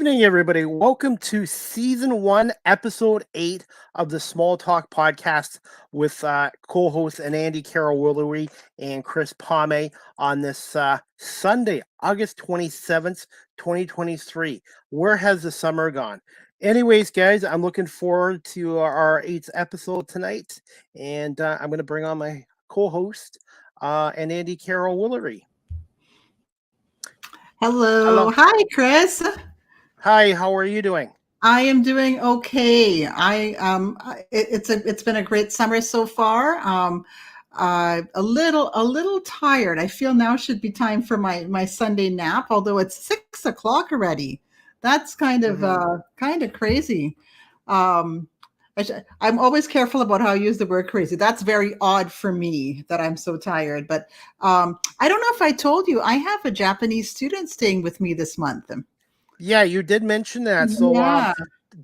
evening, everybody. Welcome to season 1, episode 8 of the Small Talk podcast with co-hosts Anandi Carroll-Woolery and Chris Pomay on this Sunday, August 27th, 2023. Where has the summer gone? Anyways, guys, I'm looking forward to our 8th episode tonight, and I'm going to bring on my co-host, Anandi Carroll-Woolery. Hello. Hello. Hi, Chris. Hi, how are you doing? I am doing okay. It's been a great summer so far. A little tired. I feel now should be time for my Sunday nap, although it's 6 o'clock already. That's kind of crazy. Um, I'm always careful about how I use the word crazy. That's very odd for me that I'm so tired. But I don't know if I told you, I have a Japanese student staying with me this month. Yeah, you did mention that. So, Yeah,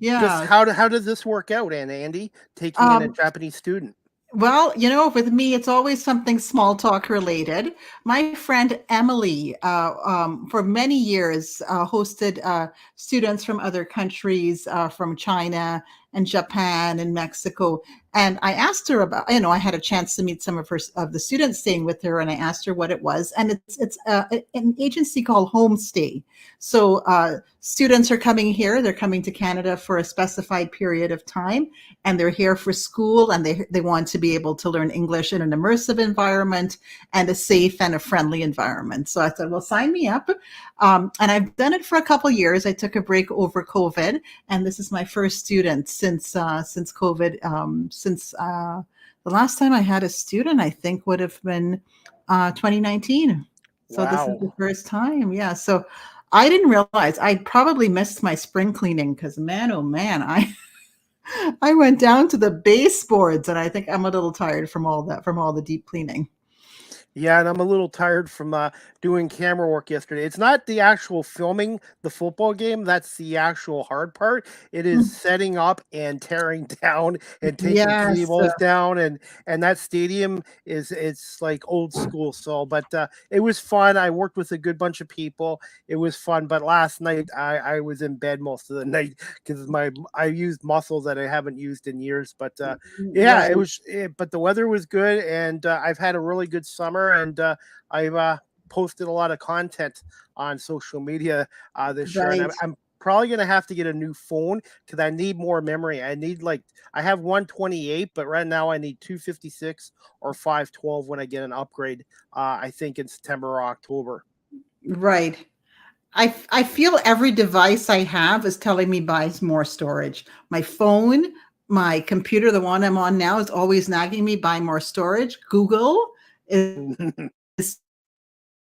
just yeah. how does this work out, Andy, taking in a Um, Japanese student? well, with me, it's always something small talk related. My friend Emily, for many years, hosted students from other countries, from China and Japan and Mexico. And I asked her about, I had a chance to meet some of the students staying with her, and I asked her what it was. And it's an agency called Homestay. So students are coming here. They're coming to Canada for a specified period of time, and they're here for school, and they want to be able to learn English in an immersive environment and a safe and a friendly environment. So I said, well, sign me up. And I've done it for a couple of years. I took a break over COVID, and this is my first student since COVID. The last time I had a student, I think, would have been 2019. So this is the Wow. first time. Yeah. So I didn't realize I probably missed my spring cleaning because, man, oh man, I went down to the baseboards, and I think I'm a little tired from all the deep cleaning. Yeah, and I'm a little tired from doing camera work yesterday. It's not the actual filming the football game. That's the actual hard part. It is setting up and tearing down and taking Yes. cables down, and that stadium it's like old school. So, but it was fun. I worked with a good bunch of people. It was fun. But last night I was in bed most of the night because I used muscles that I haven't used in years. But yeah, Right. but the weather was good, and I've had a really good summer, and I've posted a lot of content on social media this year, and Right. I'm probably gonna have to get a new phone because I need more memory. I have 128, but right now I need 256 or 512 when I get an upgrade. I think in September or October. Right. I feel every device I have is telling me buys more storage. My phone, my computer, the one I'm on now, is always nagging me buy more storage. Google is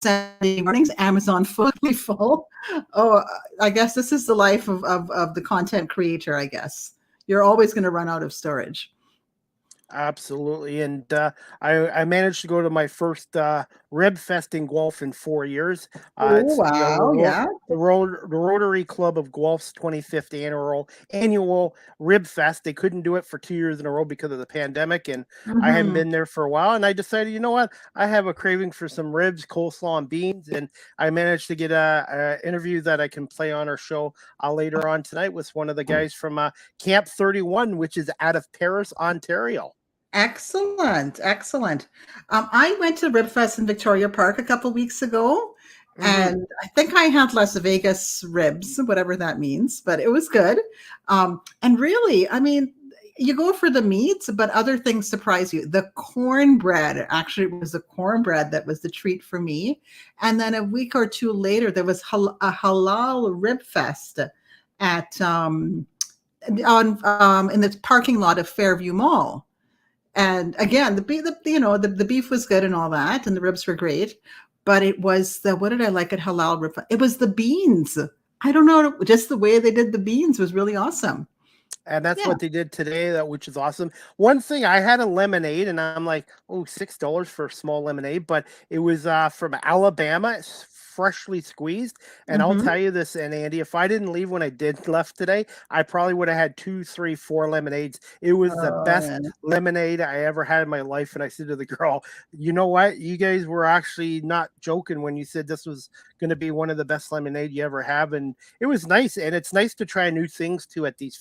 sending mornings, Amazon fully full. Oh, I guess this is the life of the content creator, I guess. You're always going to run out of storage. Absolutely, and I managed to go to my first rib fest in Guelph in 4 years. Oh, It's wow. Yeah. the Rotary Club of Guelph's 25th annual rib fest. They couldn't do it for 2 years in a row because of the pandemic, and I hadn't Hmm. been there for a while. And I decided, you know what, I have a craving for some ribs, coleslaw, and beans, and I managed to get a interview that I can play on our show later on tonight with one of the guys from Camp 31, which is out of Paris, Ontario. Excellent, excellent. I went to Ribfest in Victoria Park a couple weeks ago, Hmm. and I think I had Las Vegas ribs, whatever that means, but it was good. And really, I mean, you go for the meats, but other things surprise you. The cornbread, actually, it was the cornbread that was the treat for me. And then a week or two later, there was a halal rib fest at on in the parking lot of Fairview Mall. And again, the beef was good and all that, and the ribs were great, but it was what did I like at halal rib? It was the beans. I don't know, just the way they did the beans was really awesome. And that's Yeah. what they did today, which is awesome. One thing, I had a lemonade, and I'm like, oh, $6 for a small lemonade, but it was from Alabama. It's freshly squeezed. And I'll tell you this, and Andy, if I didn't leave when I did left today, I probably would have had 2, 3, 4 lemonades. It was the best lemonade I ever had in my life. And I said to the girl, you know what? You guys were actually not joking when you said this was going to be one of the best lemonade you ever have. And it was nice. And it's nice to try new things too at these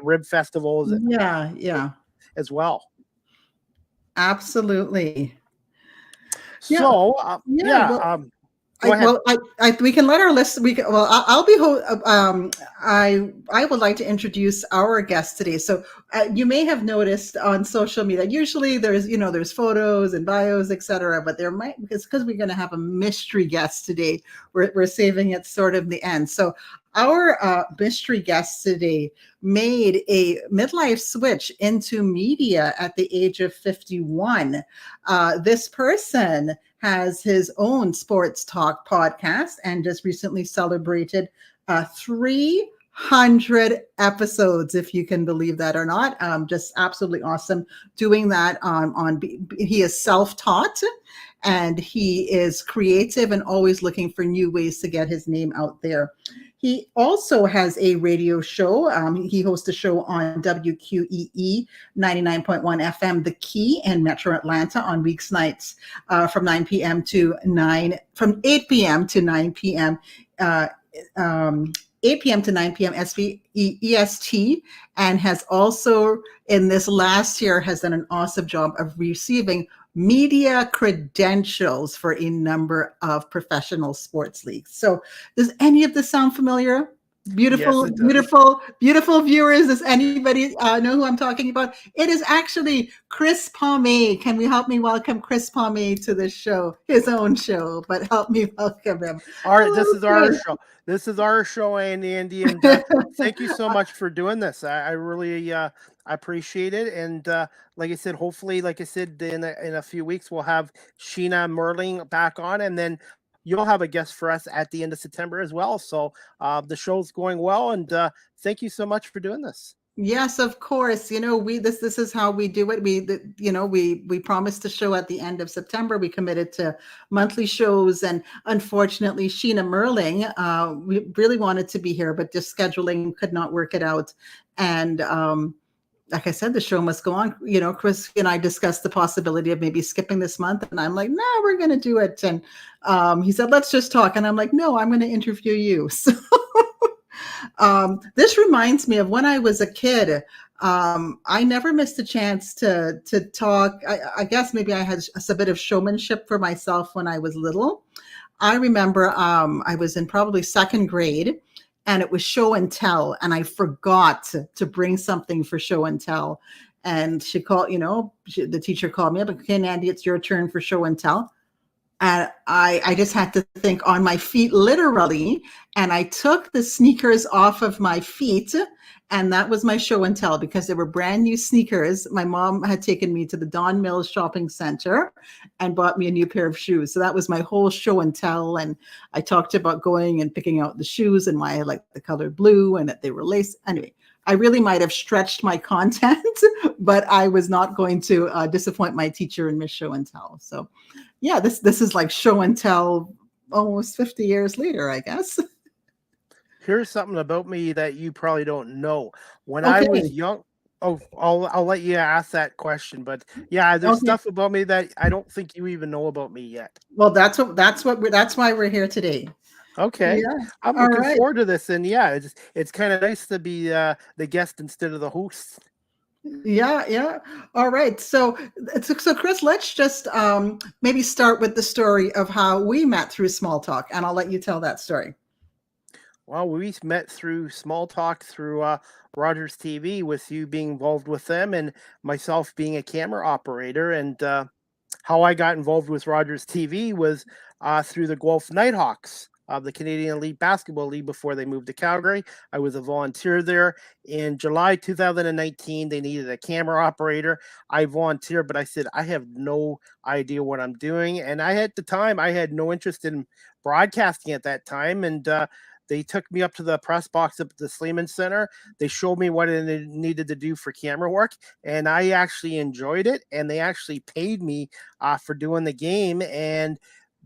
rib festivals. Yeah. As well. Absolutely. So, we can let our list. I'll be. I would like to introduce our guest today. So you may have noticed on social media. Usually there's photos and bios, etc. But it's because we're going to have a mystery guest today. We're saving it sort of the end. So our mystery guest today made a midlife switch into media at the age of 51. This person has his own sports talk podcast and just recently celebrated 300 episodes, if you can believe that or not. Just absolutely awesome doing that he is self-taught and he is creative and always looking for new ways to get his name out there. He also has a radio show. He hosts a show on WQEE 99.1 FM, The Key in Metro Atlanta on weeknights from 8 p.m. to 9 p.m. 8 p.m. to 9 p.m. EST, and has also in this last year has done an awesome job of receiving media credentials for a number of professional sports leagues. So does any of this sound familiar? Beautiful viewers. Does anybody know who I'm talking about? It is actually Chris Pomay. Can we help me welcome Chris Pomay to the show, his own show, but help me welcome him. All right, this is our show. This is our show, Andy. And thank you so much for doing this. I really appreciate it. And like I said, hopefully, like I said, in a few weeks, we'll have Sheena Merling back on, and then you'll have a guest for us at the end of September as well. So the show's going well, and thank you so much for doing this. Yes, of course. This is how we do it. We promised to show at the end of September. We committed to monthly shows, and unfortunately, Sheena Merling, we really wanted to be here, but just scheduling could not work it out. And like I said, the show must go on. Chris and I discussed the possibility of maybe skipping this month, and I'm like, no, we're going to do it. And he said, let's just talk. And I'm like, no, I'm going to interview you. So this reminds me of when I was a kid. I never missed a chance to talk. I guess maybe I had a bit of showmanship for myself when I was little. I remember I was in probably second grade, and it was show and tell, and I forgot to bring something for show and tell. And she called, the teacher called me up, okay, Andy, it's your turn for show and tell. And I just had to think on my feet, literally. And I took the sneakers off of my feet, and that was my show and tell, because they were brand new sneakers. My mom had taken me to the Don Mills shopping center and bought me a new pair of shoes. So that was my whole show and tell. And I talked about going and picking out the shoes and why I liked the color blue and that they were lace. Anyway, I really might have stretched my content, but I was not going to disappoint my teacher and miss show and tell. So yeah, this is like show and tell almost 50 years later, I guess. Here's something about me that you probably don't know. When I was young, I'll let you ask that question. But yeah, there's stuff about me that I don't think you even know about me yet. Well, that's why we're here today. Okay, yeah. I'm looking forward to this, and yeah, it's kind of nice to be the guest instead of the host. Yeah. All right. So Chris, let's just maybe start with the story of how we met through Small Talk, and I'll let you tell that story. Well, we met through Small Talk through Rogers TV, with you being involved with them and myself being a camera operator. And how I got involved with Rogers TV was through the Guelph Nighthawks of the Canadian Elite Basketball League before they moved to Calgary. I was a volunteer there. In July 2019, they needed a camera operator. I volunteered, but I said, I have no idea what I'm doing. And at the time, I had no interest in broadcasting at that time. And they took me up to the press box up at the Sleeman Center. They showed me what I needed to do for camera work, and I actually enjoyed it. And they actually paid me for doing the game. And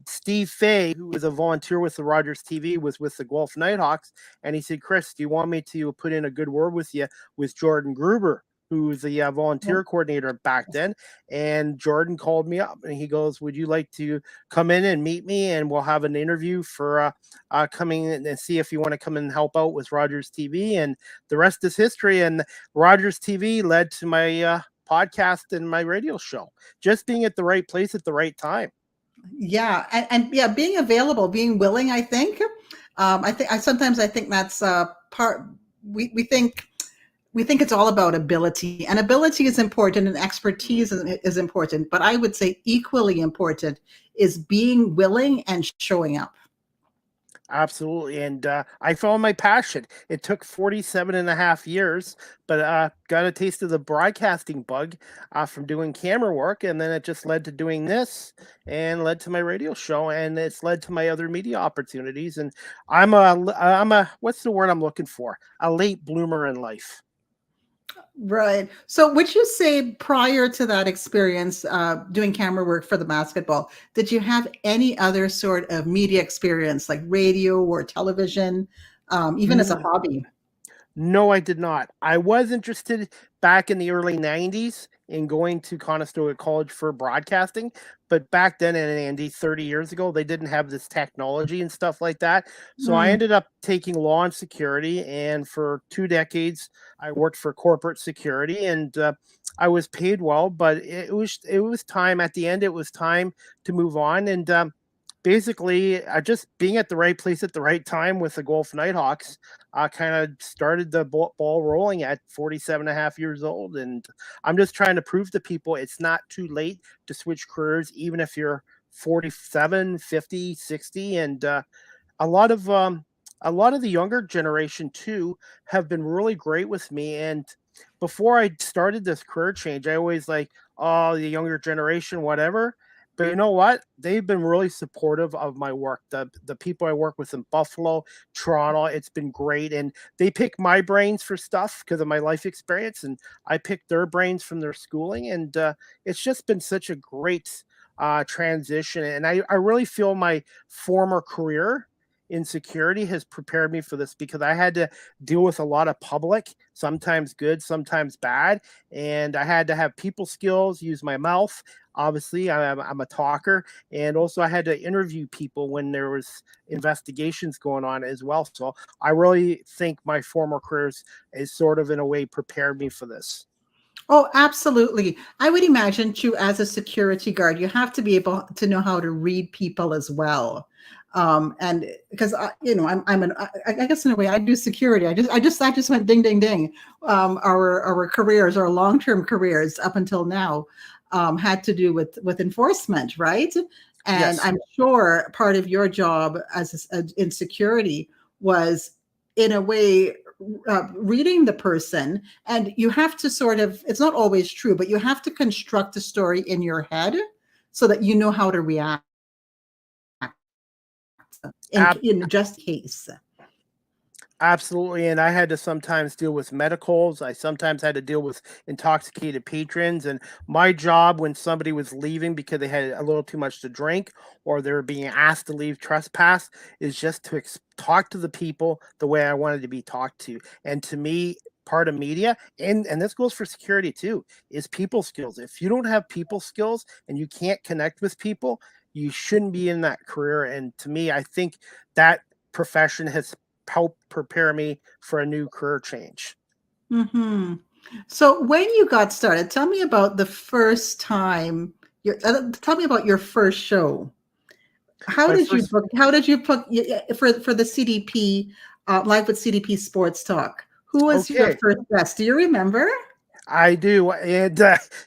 Steve Fay, who was a volunteer with the Rogers TV, was with the Guelph Nighthawks, and he said, "Chris, do you want me to put in a good word with you with Jordan Gruber, who was the volunteer coordinator back then?" And Jordan called me up, and he goes, "Would you like to come in and meet me, and we'll have an interview for coming in and see if you want to come and help out with Rogers TV?" And the rest is history. And Rogers TV led to my podcast and my radio show, just being at the right place at the right time. Yeah, and yeah, being available, being willing. I think. I sometimes I think that's part. We think it's all about ability, and ability is important, and expertise is important. But I would say equally important is being willing and showing up. Absolutely. And I found my passion. It took 47 and a half years, but got a taste of the broadcasting bug from doing camera work. And then it just led to doing this and led to my radio show. And it's led to my other media opportunities. And what's the word I'm looking for? A late bloomer in life. Right. So would you say prior to that experience doing camera work for the basketball, did you have any other sort of media experience like radio or television, even as a hobby? No, I did not. I was interested back in the early 90s in going to Conestoga College for broadcasting, but back then in Andy, 30 years ago, they didn't have this technology and stuff like that. So I ended up taking law and security, and for 2 decades, I worked for corporate security, and I was paid well, but it was time at the end. It was time to move on, and basically, just being at the right place at the right time with the Guelph Nighthawks kind of started the ball rolling at 47 and a half years old. And I'm just trying to prove to people it's not too late to switch careers, even if you're 47, 50, 60. And a lot of the younger generation too have been really great with me. And before I started this career change, I always like, oh, the younger generation, whatever. But you know what? They've been really supportive of my work. The people I work with in Buffalo, Toronto, it's been great. And they pick my brains for stuff because of my life experience, and I pick their brains from their schooling. And it's just been such a great transition. And I really feel my former career in security has prepared me for this because I had to deal with a lot of public, sometimes good, sometimes bad. And I had to have people skills, use my mouth. Obviously, I'm a talker, and also I had to interview people when there was investigations going on as well. So I really think my former careers is sort of in a way prepared me for this. Oh, absolutely. I would imagine too, as a security guard, you have to be able to know how to read people as well. And because I guess in a way I do security. I just went ding, ding, ding. Our careers, our long-term careers up until now, had to do with enforcement, right? And Yes. I'm sure part of your job in security was, in a way, reading the person, and you have to sort of, it's not always true, but you have to construct a story in your head so that you know how to react in just case. Absolutely. And I had to sometimes deal with medicals. I sometimes had to deal with intoxicated patrons. And my job when somebody was leaving because they had a little too much to drink or they were being asked to leave trespass is just to talk to the people the way I wanted to be talked to. And to me, part of media, and this goes for security too, is people skills. If you don't have people skills and you can't connect with people, you shouldn't be in that career. And to me, I think that profession has help prepare me for a new career change. Mm-hmm. So when you got started, tell me about the first time. Tell me about your first show. How My did you first, book? How did you book for the CDP Live with CDP Sports Talk? Who was your okay, first guest? Do you remember? I do, and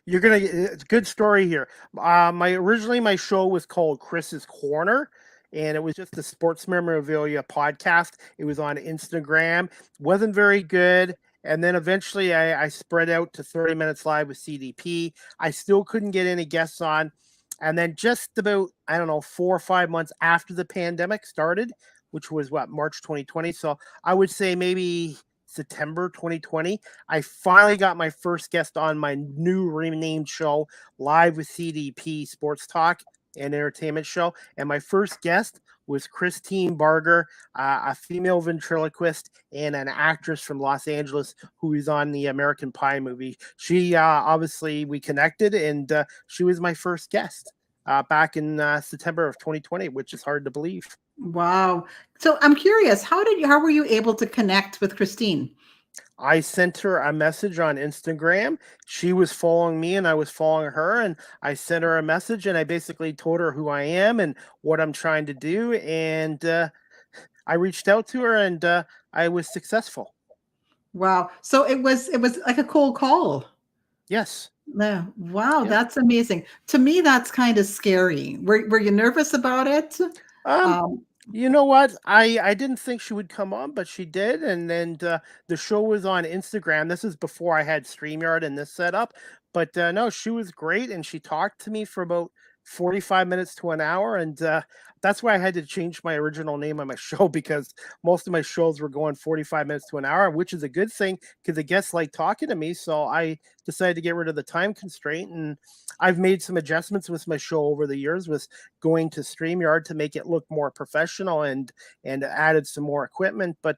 you're gonna. It's a good story here. Originally my show was called Chris's Corner, and it was just a sports memorabilia podcast. It was on Instagram. Wasn't very good. And then eventually I spread out to 30 Minutes Live with CDP. I still couldn't get any guests on. And then just about, I don't know, 4 or 5 months after the pandemic started, which was what, March 2020. So I would say maybe September 2020, I finally got my first guest on my new renamed show, Live with CDP Sports Talk. and entertainment show. And my first guest was Christine Barger, a female ventriloquist and an actress from Los Angeles who is on the American Pie movie. She obviously we connected, and she was my first guest back in September of 2020, which is hard to believe. Wow. So I'm curious, how were you able to connect with Christine? I sent her a message on Instagram. She was following me and I was following her, and I sent her a message and I basically told her who I am and what I'm trying to do. And I reached out to her, and I was successful. Wow. So it was like a cold call. Yes. Yeah. Wow, Yeah. that's amazing. To me, that's kind of scary. Were you nervous about it? Um, Um, You know what? I didn't think she would come on, but she did. And then the show was on Instagram. This is before I had StreamYard and this setup. But no, she was great, and she talked to me for about 45 minutes to an hour. And that's why I had to change my original name on my show, because most of my shows were going 45 minutes to an hour, which is a good thing because the guests like talking to me. So I decided to get rid of the time constraint. And I've made some adjustments with my show over the years with going to StreamYard to make it look more professional, and added some more equipment. But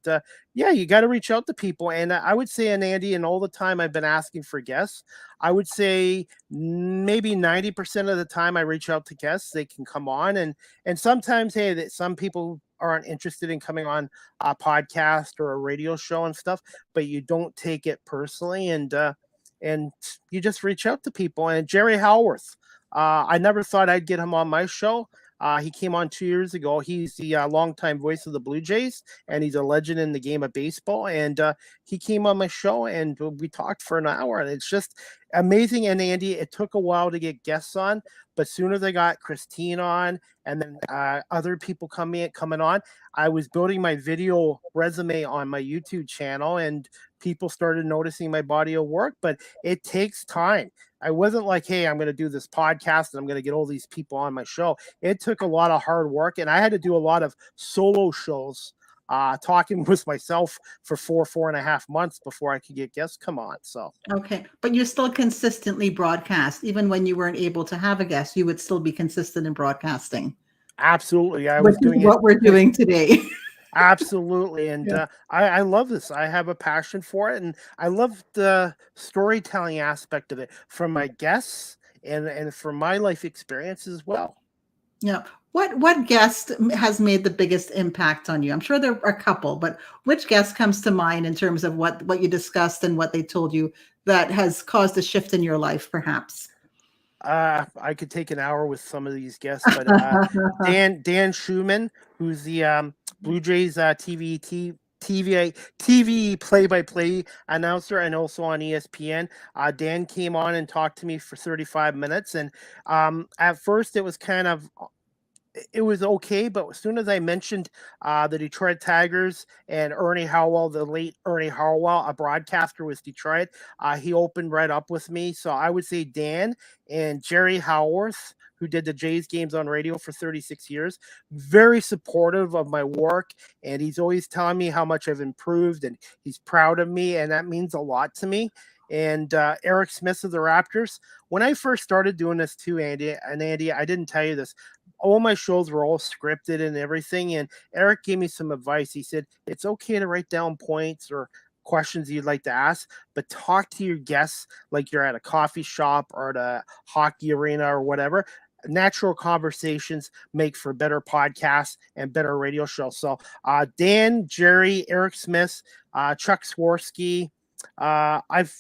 yeah, you got to reach out to people. And I would say, Anandi, and all the time I've been asking for guests, I would say maybe 90% of the time I reach out to guests, they can come on. And sometimes, hey, that some people aren't interested in coming on a podcast or a radio show and stuff, but you don't take it personally, and you just reach out to people. And Jerry Howarth, I never thought I'd get him on my show. He came on 2 years ago. He's the longtime voice of the Blue Jays, and he's a legend in the game of baseball. And he came on my show, and we talked for an hour. And it's just amazing. And Andy, it took a while to get guests on, but sooner they got Christine on, and then other people coming on, I was building my video resume on my YouTube channel, and people started noticing my body of work. But it takes time. I wasn't like, hey, I'm going to do this podcast and I'm going to get all these people on my show. It took a lot of hard work, and I had to do a lot of solo shows, talking with myself for 4.5 months before I could get guests come on. So okay. But you still consistently broadcast. Even when you weren't able to have a guest, you would still be consistent in broadcasting. absolutely, I Which was is doing what it. we're doing today. Absolutely. And Yeah. I love this. I have a passion for it. And I love the storytelling aspect of it from my guests, and from my life experience as well. Yeah. What guest has made the biggest impact on you? I'm sure there are a couple, but which guest comes to mind in terms of what you discussed and what they told you that has caused a shift in your life, perhaps? I could take an hour with some of these guests, but Dan Schumann, who's the Blue Jays TV play-by-play announcer, and also on ESPN. Dan came on and talked to me for 35 minutes, and at first it was okay, but as soon as I mentioned the Detroit Tigers and Ernie Howell, the late Ernie Howell, a broadcaster with Detroit, he opened right up with me. So I would say Dan and Jerry Howarth, who did the Jays games on radio for 36 years, very supportive of my work. And he's always telling me how much I've improved, and he's proud of me. And that means a lot to me. And Eric Smith of the Raptors. When I first started doing this too, Andy, I didn't tell you this. All my shows were all scripted and everything. And Eric gave me some advice. He said, it's okay to write down points or questions you'd like to ask, but talk to your guests like you're at a coffee shop or at a hockey arena or whatever. Natural conversations make for better podcasts and better radio shows. So Dan, Jerry, Eric Smith, Chuck Swirsky. I've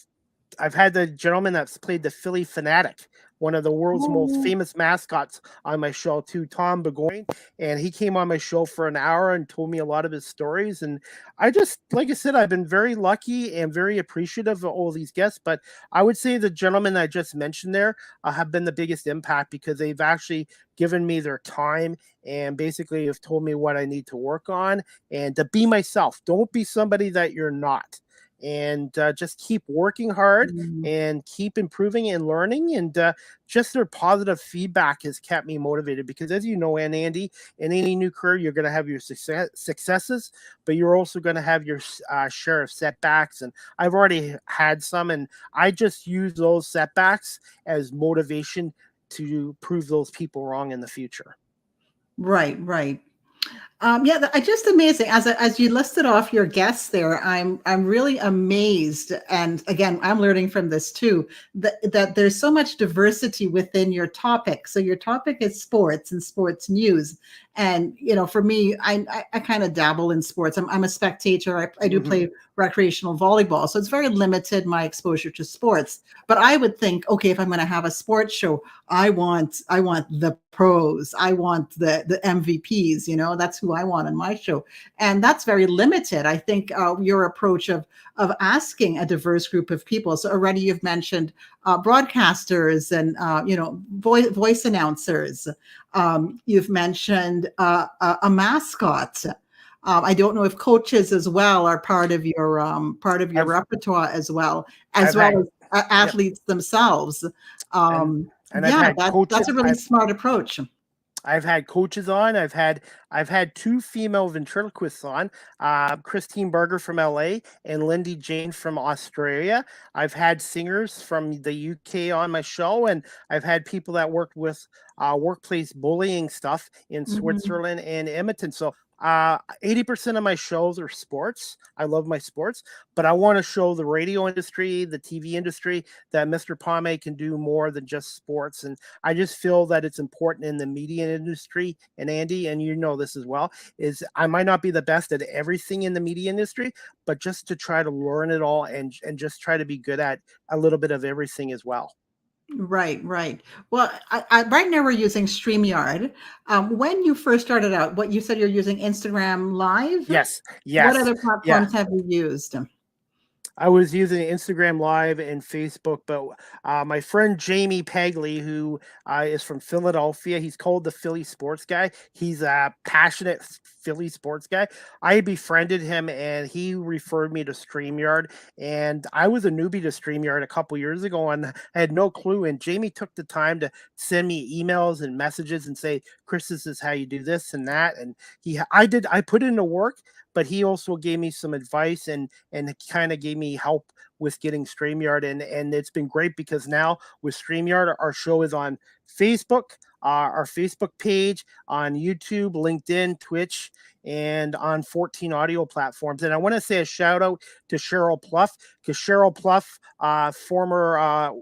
had the gentleman that's played the Philly Fanatic, one of the world's most Oh, famous mascots, on my show too, Tom Burgoyne, and he came on my show for an hour and told me a lot of his stories. And I just, like I said, I've been very lucky and very appreciative of all these guests. But I would say the gentlemen I just mentioned there have been the biggest impact, because they've actually given me their time and basically have told me what I need to work on and to be myself. Don't be somebody that you're not. And just keep working hard mm, and keep improving and learning. And just their positive feedback has kept me motivated, because, as you know, Andy, in any new career, you're going to have your successes, but you're also going to have your share of setbacks. And I've already had some, and I just use those setbacks as motivation to prove those people wrong in the future. Right, right. Yeah, just amazing. As you listed off your guests there, I'm really amazed. And again, I'm learning from this too, that there's so much diversity within your topic. So your topic is sports and sports news. And for me, I kind of dabble in sports. I'm a spectator. I do play recreational volleyball, so it's very limited my exposure to sports. But I would think, okay, if I'm going to have a sports show, I want the pros. I want the MVPs. That's who I want on my show, and that's very limited. I think your approach of asking a diverse group of people. So already you've mentioned broadcasters and voice announcers. You've mentioned a mascot. I don't know if coaches as well are part of your repertoire as well as athletes themselves. And that's a really smart approach. I've had coaches on. I've had two female ventriloquists on, Christine Berger from LA and Lindy Jane from Australia. I've had singers from the UK on my show, and I've had people that worked with workplace bullying stuff in Switzerland and Edmonton. So 80% of my shows are sports. I love my sports, but I want to show the radio industry, the TV industry, that Mr. Pomay can do more than just sports. And I just feel that it's important in the media industry. And Andy, and you know this as well, is I might not be the best at everything in the media industry, but just to try to learn it all and just try to be good at a little bit of everything as well. Right, right. Well, right now we're using StreamYard. When you first started out, what you said you're using Instagram Live? Yes. What other platforms have you used? I was using Instagram Live and Facebook, but my friend Jamie Pegley, who is from Philadelphia, he's called the Philly Sports Guy. He's a passionate Philly sports guy. I befriended him, and he referred me to StreamYard. And I was a newbie to StreamYard a couple years ago, and I had no clue. And Jamie took the time to send me emails and messages and say, "Chris, this is how you do this and that." And I put into work, but he also gave me some advice and kind of gave me help with getting StreamYard. And it's been great because now with StreamYard, our show is on Facebook, our Facebook page, on YouTube, LinkedIn, Twitch, and on 14 audio platforms. And I want to say a shout out to Cheryl Pluff, because Cheryl Pluff, former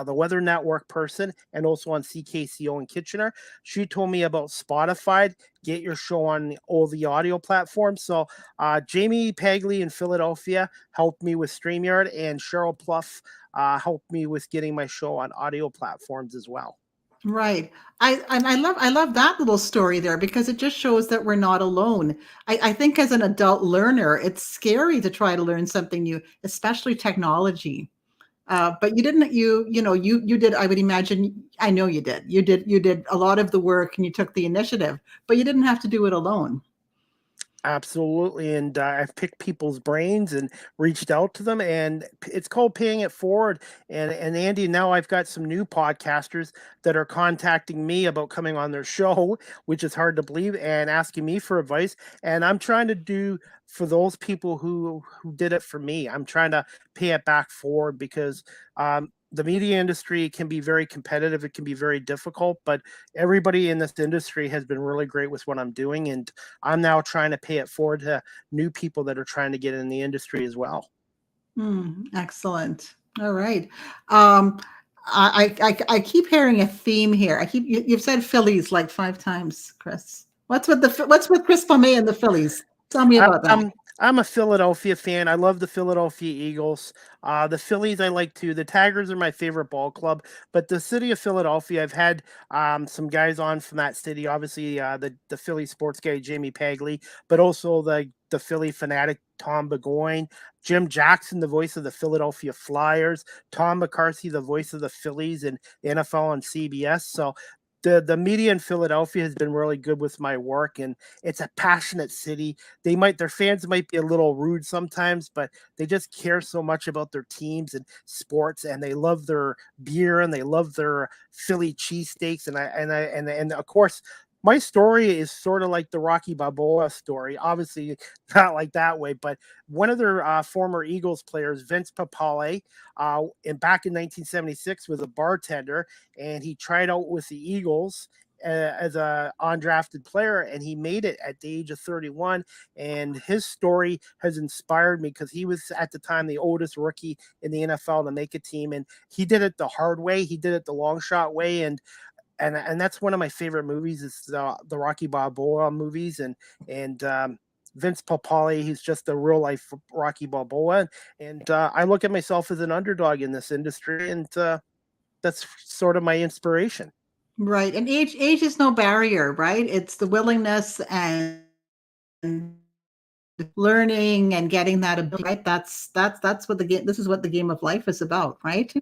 the Weather Network person, and also on CKCO in Kitchener. She told me about Spotify. Get your show on all the audio platforms. So Jamie Pegley in Philadelphia helped me with StreamYard, and Cheryl Pluff helped me with getting my show on audio platforms as well. Right. I love that little story there, because it just shows that we're not alone. I think as an adult learner, it's scary to try to learn something new, especially technology. But you didn't, you did, I would imagine, I know you did. You did a lot of the work and you took the initiative, but you didn't have to do it alone. Absolutely. And I've picked people's brains and reached out to them, and it's called paying it forward. And Andy, now I've got some new podcasters that are contacting me about coming on their show, which is hard to believe, and asking me for advice. And I'm trying to do for those people who did it for me. I'm trying to pay it back forward, because the media industry can be very competitive. It can be very difficult, but everybody in this industry has been really great with what I'm doing. And I'm now trying to pay it forward to new people that are trying to get in the industry as well. Excellent. All right. I keep hearing a theme here. You've said Phillies like 5 times, Chris. What's with Chris Pomay and the Phillies? Tell me about that. I'm a Philadelphia fan. I love the Philadelphia Eagles. The Phillies I like too. The Tigers are my favorite ball club. But the city of Philadelphia, I've had some guys on from that city. Obviously, the Philly sports guy, Jamie Pegley, but also the Philly fanatic, Tom Burgoyne, Jim Jackson, the voice of the Philadelphia Flyers, Tom McCarthy, the voice of the Phillies and NFL on CBS. So the media in Philadelphia has been really good with my work, and it's a passionate city. Their fans might be a little rude sometimes, but they just care so much about their teams and sports, and they love their beer and they love their Philly cheesesteaks, and of course my story is sort of like the Rocky Balboa story. Obviously, not like that way, but one of their former Eagles players, Vince Papale, back in 1976, was a bartender, and he tried out with the Eagles as a undrafted player, and he made it at the age of 31. And his story has inspired me because he was at the time the oldest rookie in the NFL to make a team, and he did it the hard way. He did it the long shot way, and that's one of my favorite movies is the Rocky Balboa movies, and Vince Papale, he's just a real life Rocky Balboa, and I look at myself as an underdog in this industry, and that's sort of my inspiration. Right. And age is no barrier, right? It's the willingness and learning and getting that ability, right? That's what the game, this is what the game of life is about, right?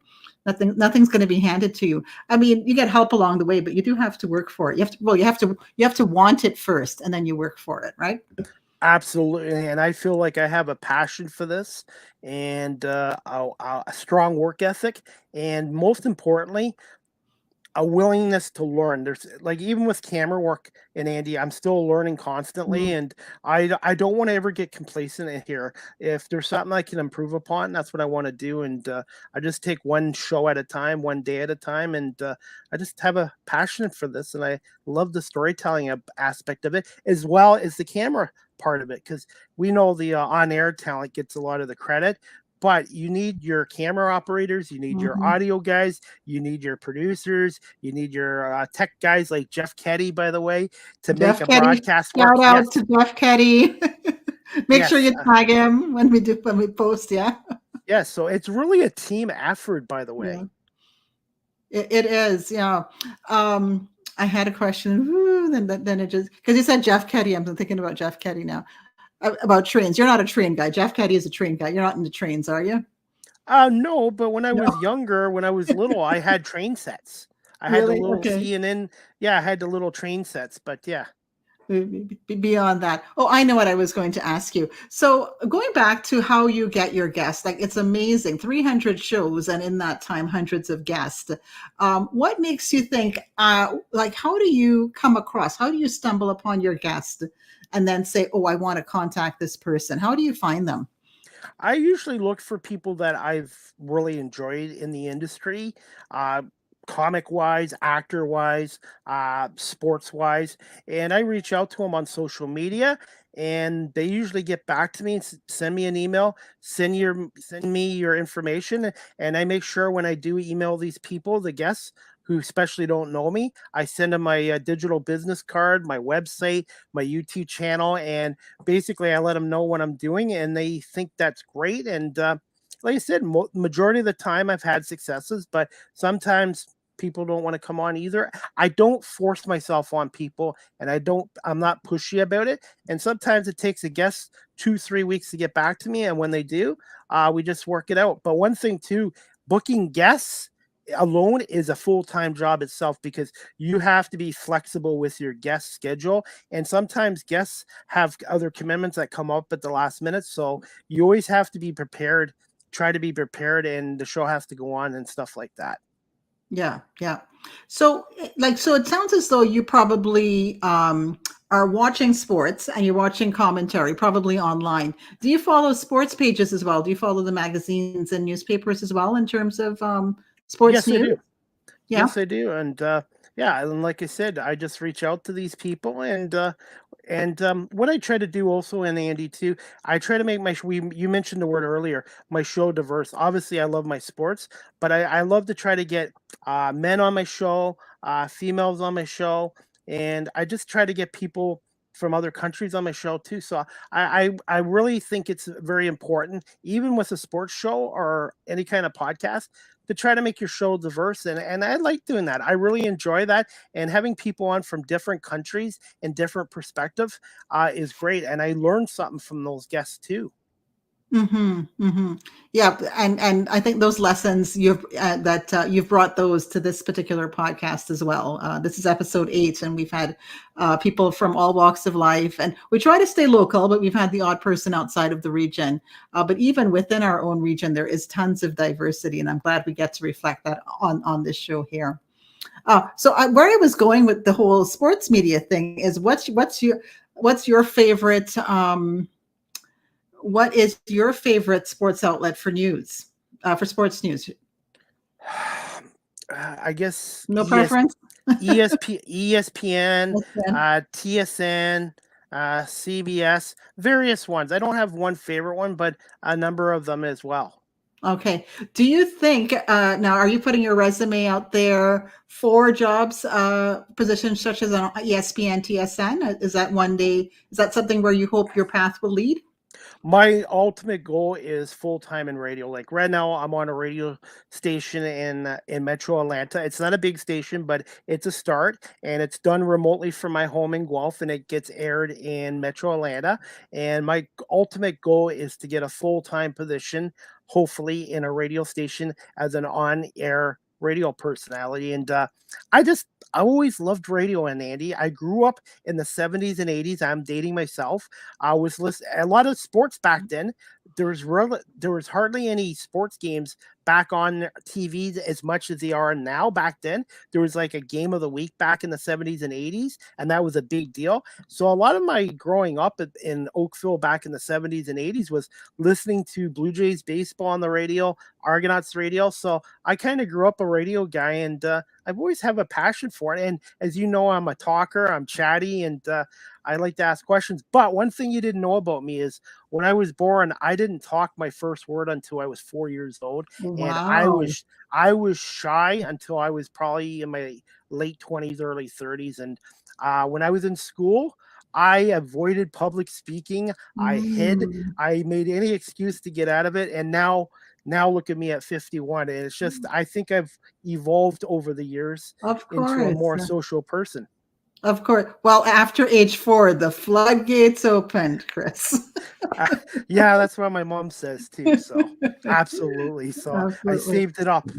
Nothing's going to be handed to you. I mean, you get help along the way, but you do have to work for it. You have to want it first, and then you work for it, right? Absolutely, and I feel like I have a passion for this, and a strong work ethic, and most importantly, a willingness to learn. There's like even with camera work and Andy, I'm still learning constantly, Mhm. and I don't want to ever get complacent in here. If there's something I can improve upon, that's what I want to do, and I just take one show at a time, one day at a time, and I just have a passion for this, and I love the storytelling aspect of it as well as the camera part of it because we know the on-air talent gets a lot of the credit, but you need your camera operators, you need your Mhm. audio guys, you need your producers, you need your tech guys like Jeff Ketty, by the way, to make Jeff a Ketty, broadcast work. shout Yes, out to Jeff Ketty. Make sure yes, you tag him when we post, yeah. yes. So it's really a team effort, by the way. Yeah. It is, yeah. Um, I had a question, then it just because you said Jeff Ketty, I'm thinking about Jeff Ketty now. About trains. You're not a train guy. Jeff Ketty is a train guy. You're not into trains, are you? No, but when I No, was younger, when I was little, I had train sets. I had the really? little Okay. CNN. Yeah, I had the little train sets, but yeah. Beyond that, oh, I know what I was going to ask you. So going back to how you get your guests, like it's amazing, 300 shows, and in that time hundreds of guests. What makes you think, like, how do you come across, how do you stumble upon your guest and then say, oh, I want to contact this person? How do you find them? I usually look for people that I've really enjoyed in the industry, uh, comic wise, actor wise, sports wise, and I reach out to them on social media, and they usually get back to me and send me an email, send me your information, and I make sure when I do email these people, the guests who especially don't know me, I send them my digital business card, my website, my YouTube channel, and basically I let them know what I'm doing and they think that's great. And like I said, majority of the time I've had successes, but sometimes people don't want to come on either. I don't force myself on people, and I'm not pushy about it, and sometimes it takes a guest 2 3 weeks to get back to me, and when they do, we just work it out. But one thing too, booking guests alone is a full-time job itself because you have to be flexible with your guest schedule, and sometimes guests have other commitments that come up at the last minute, so you always have to be prepared, try to be prepared, and the show has to go on and stuff like that. Yeah, yeah. So, so it sounds as though you probably are watching sports and you're watching commentary, probably online. Do you follow sports pages as well? Do you follow the magazines and newspapers as well in terms of sports Yes, I news? do. Yeah. Yes, I do, and yeah, and like I said, I just reach out to these people, and what I try to do also, and Andy too, I try to make you mentioned the word earlier, my show diverse. Obviously, I love my sports, but I love to try to get men on my show, females on my show, and I just try to get people from other countries on my show too. So I really think it's very important, even with a sports show or any kind of podcast, to try to make your show diverse. And I like doing that. I really enjoy that. And having people on from different countries and different perspectives is great. And I learned something from those guests too. Yeah, and I think those lessons you've brought those to this particular podcast as well. This is episode 8, and we've had people from all walks of life, and we try to stay local, but we've had the odd person outside of the region. But even within our own region, there is tons of diversity, and I'm glad we get to reflect that on this show here. Where I was going with the whole sports media thing is what's your favorite what is your favorite sports outlet for news for sports news? I guess No preference. ESPN, Okay. TSN, CBS, various ones. I don't have one favorite one, but a number of them as well. Okay. Do you think now are you putting your resume out there for jobs positions such as on ESPN, TSN? Is that something where you hope your path will lead? My ultimate goal is full time in radio. Like right now, I'm on a radio station in Metro Atlanta. It's not a big station, but it's a start, and it's done remotely from my home in Guelph, and it gets aired in Metro Atlanta. And my ultimate goal is to get a full time position, hopefully in a radio station as an on air radio personality. And I always loved radio, and Andy. I grew up in the 70s and 80s. I'm dating myself. I was listening a lot of sports back then. There was hardly any sports games back on TV as much as they are now. Back then, there was like a game of the week back in the 70s and 80s, and that was a big deal. So a lot of my growing up in Oakville back in the 70s and 80s was listening to Blue Jays baseball on the radio, Argonauts radio. So I kind of grew up a radio guy, and I've always have a passion for it. And as you know, I'm a talker, I'm chatty, and I like to ask questions. But one thing you didn't know about me is when I was born, I didn't talk my first word until I was 4 years old. And Wow. I was shy until I was probably in my late 20s, early 30s. And when I was in school, I avoided public speaking. I hid. Mm, I made any excuse to get out of it. And now look at me at 51. And it's just I think I've evolved over the years of into a course. more social person. Of course. Well, after age 4, the floodgates opened, Chris. Uh, yeah, that's what my mom says too. So absolutely. So I Absolutely. saved it up.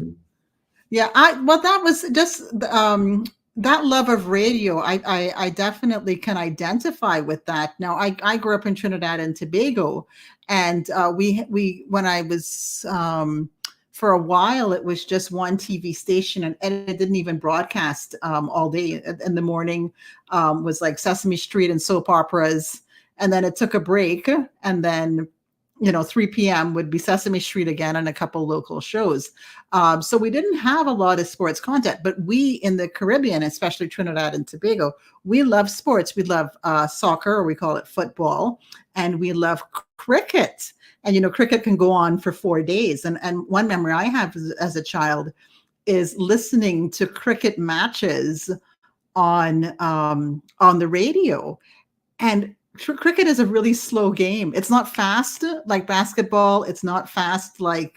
Yeah, well, that was just that love of radio. I definitely can identify with that. Now, I grew up in Trinidad and Tobago, and we when I was for a while, it was just one TV station, and it didn't even broadcast all day. In the morning was like Sesame Street and soap operas, and then it took a break, and then 3 p.m. would be Sesame Street again and a couple local shows. So we didn't have a lot of sports content, but we in the Caribbean, especially Trinidad and Tobago, we love sports. We love soccer, or we call it football, and we love cricket. And, cricket can go on for 4 days. And one memory I have as a child is listening to cricket matches on the radio. And cricket is a really slow game. It's not fast like basketball. It's not fast like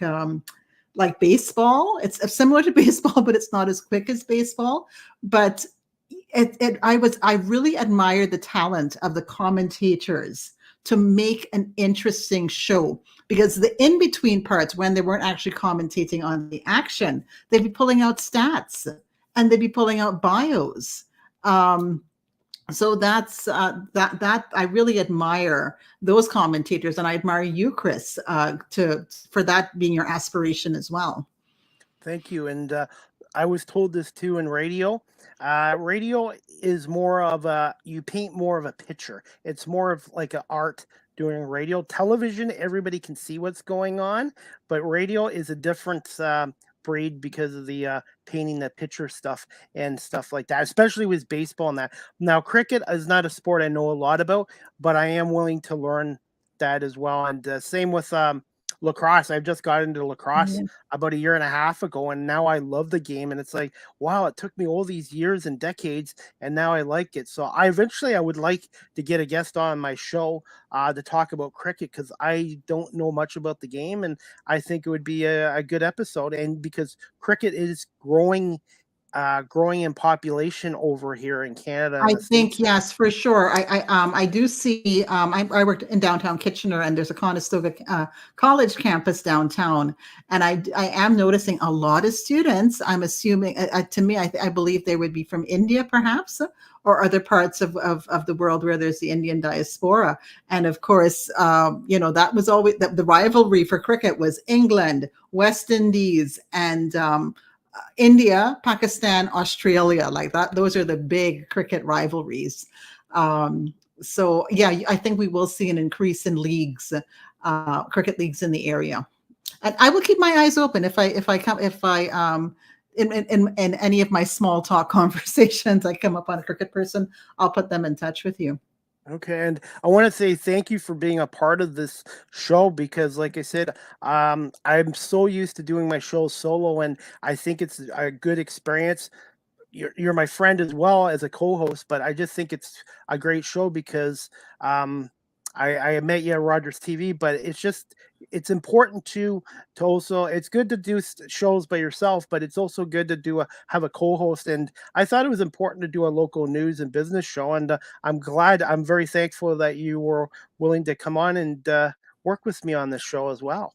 baseball. It's similar to baseball, but it's not as quick as baseball. But I really admired the talent of the commentators to make an interesting show, because the in-between parts, when they weren't actually commentating on the action, they'd be pulling out stats and they'd be pulling out bios. So that's that I really admire those commentators, and I admire you, Chris, for that being your aspiration as well. Thank you. And I was told this too in radio. Radio is more of you paint more of a picture. It's more of like an art doing radio. Television, everybody can see what's going on, but radio is a different breed because of the painting the picture stuff and stuff like that, especially with baseball and that. Now, cricket is not a sport I know a lot about, but I am willing to learn that as well. And same with lacrosse. I've just got into lacrosse about a year and a half ago, and now I love the game. And it's like, wow, it took me all these years and decades, and now I like it. So I would like to get a guest on my show to talk about cricket, because I don't know much about the game, and I think it would be a good episode. And because cricket is growing in population over here in Canada and I the think, States. yes, for sure. I do see. I worked in downtown Kitchener, and there's a Conestoga College campus downtown, and I am noticing a lot of students. I'm assuming, to me, I believe they would be from India, perhaps, or other parts of the world where there's the Indian diaspora. And of course, that was always the rivalry for cricket was England, West Indies, and India, Pakistan, Australia, like that. Those are the big cricket rivalries. So yeah, I think we will see an increase in leagues, cricket leagues in the area. And I will keep my eyes open if I in any of my small talk conversations I come up on a cricket person, I'll put them in touch with you. Okay, and I want to say thank you for being a part of this show because, like I said, I'm so used to doing my shows solo, and I think it's a good experience. You're my friend as well as a co-host, but I just think it's a great show because um, I met you at Rogers TV, but it's important to also it's good to do shows by yourself, but it's also good to have a co-host. And I thought it was important to do a local news and business show, and I'm very thankful that you were willing to come on and work with me on this show as well.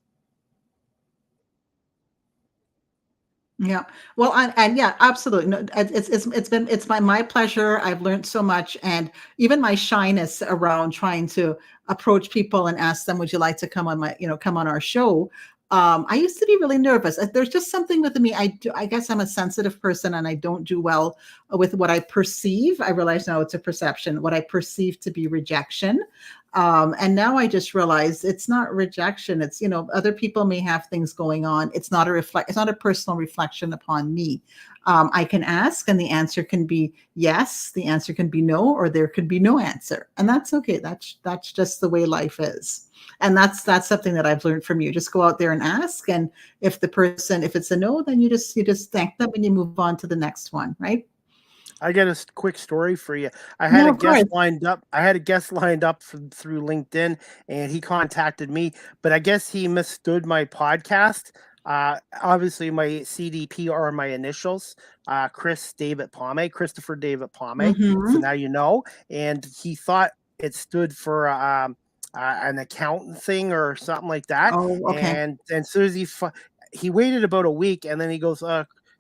Yeah. Well, and yeah, absolutely. No, it's my pleasure. I've learned so much, and even my shyness around trying to approach people and ask them, "Would you like to come on come on our show?" I used to be really nervous. There's just something with me. I guess I'm a sensitive person, and I don't do well with what I perceive. I realize now it's a perception. What I perceive to be rejection. And now I just realize it's not rejection. It's, other people may have things going on. It's not it's not a personal reflection upon me. I can ask and the answer can be yes, the answer can be no, or there could be no answer. And that's okay. That's just the way life is. And that's something that I've learned from you. Just go out there and ask. And if it's a no, then you just thank them and you move on to the next one, right? I got a quick story for you. I had No, a of guest course. lined up. I had a guest lined up through LinkedIn, and he contacted me. But I guess he mistook my podcast. Obviously, my CDP are my initials. Christopher David Pomay. So Mm-hmm. now you know. And he thought it stood for an accountant thing or something like that. Oh, okay. And so as he waited about a week, and then he goes,